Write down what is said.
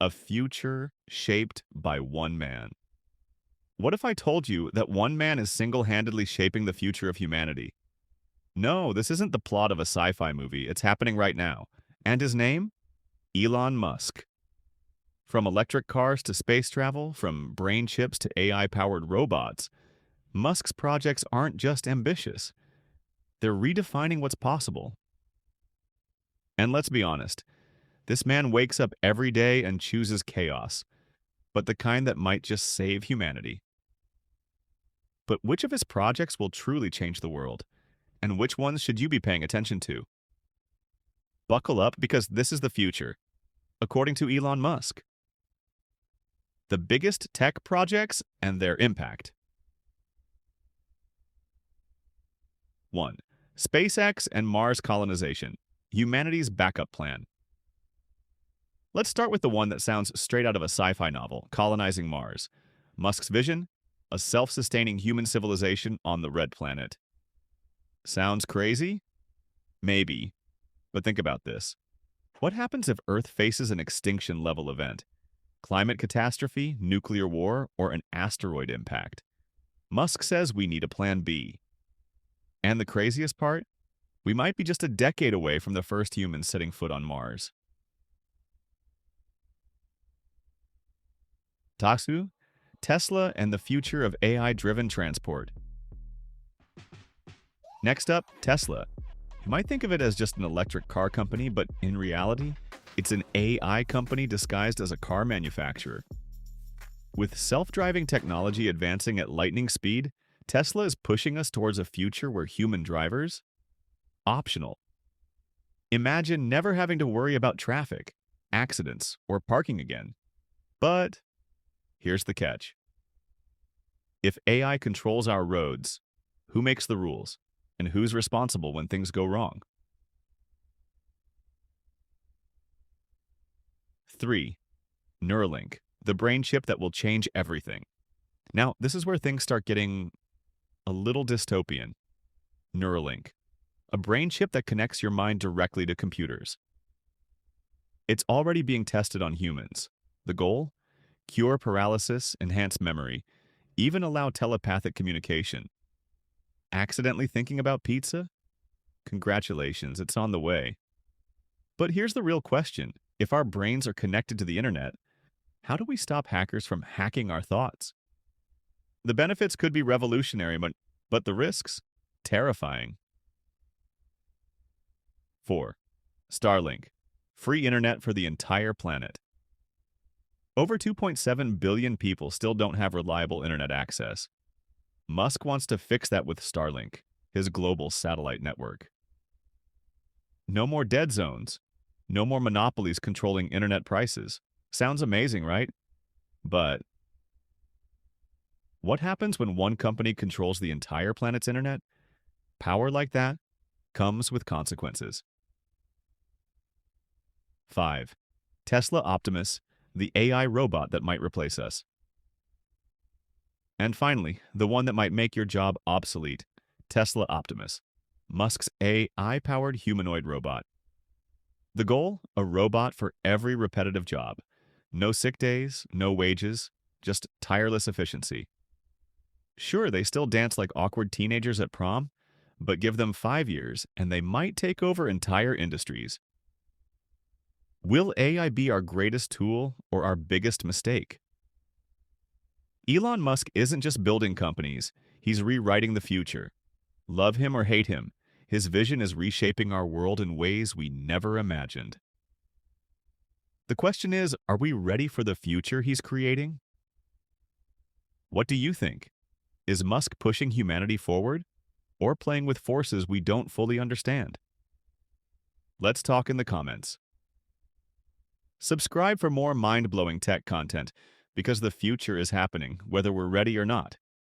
A future shaped by one man. What if I told you that one man is single-handedly shaping the future of humanity? No, this isn't the plot of a sci-fi movie. It's happening right now. And his name? Elon Musk. From electric cars to space travel, from brain chips to AI-powered robots, Musk's projects aren't just ambitious. They're redefining what's possible. And let's be honest, this man wakes up every day and chooses chaos, but the kind that might just save humanity. But which of his projects will truly change the world? And which ones should you be paying attention to? Buckle up because this is the future, according to Elon Musk. The biggest tech projects and their impact. 1. SpaceX and Mars colonization, humanity's backup plan. Let's start with the one that sounds straight out of a sci-fi novel, colonizing Mars. Musk's vision? A self-sustaining human civilization on the red planet. Sounds crazy? Maybe. But think about this. What happens if Earth faces an extinction-level event? Climate catastrophe, nuclear war, or an asteroid impact? Musk says we need a plan B. And the craziest part? We might be just a decade away from the first humans setting foot on Mars. Tasu, Tesla and the future of AI-driven transport. Next up, Tesla. You might think of it as just an electric car company, but in reality, it's an AI company disguised as a car manufacturer. With self-driving technology advancing at lightning speed, Tesla is pushing us towards a future where human drivers? Optional. Imagine never having to worry about traffic, accidents, or parking again. But here's the catch. If AI controls our roads, who makes the rules? And who's responsible when things go wrong? 3. Neuralink, the brain chip that will change everything. Now, this is where things start getting a little dystopian. Neuralink, a brain chip that connects your mind directly to computers. It's already being tested on humans. The goal? Cure paralysis, enhance memory, even allow telepathic communication. Accidentally thinking about pizza? Congratulations, it's on the way. But here's the real question. If our brains are connected to the internet, how do we stop hackers from hacking our thoughts? The benefits could be revolutionary, but the risks? Terrifying. 4. Starlink, free internet for the entire planet. Over 2.7 billion people still don't have reliable internet access. Musk wants to fix that with Starlink, his global satellite network. No more dead zones. No more monopolies controlling internet prices. Sounds amazing, right? But what happens when one company controls the entire planet's internet? Power like that comes with consequences. 5. Tesla Optimus, the AI robot that might replace us. And finally, the one that might make your job obsolete, Tesla Optimus, Musk's AI-powered humanoid robot. The goal? A robot for every repetitive job. No sick days, no wages, just tireless efficiency. Sure, they still dance like awkward teenagers at prom, but give them 5 years and they might take over entire industries. Will AI be our greatest tool or our biggest mistake? Elon Musk isn't just building companies, he's rewriting the future. Love him or hate him, his vision is reshaping our world in ways we never imagined. The question is, are we ready for the future he's creating? What do you think? Is Musk pushing humanity forward or playing with forces we don't fully understand? Let's talk in the comments. Subscribe for more mind-blowing tech content because the future is happening, whether we're ready or not.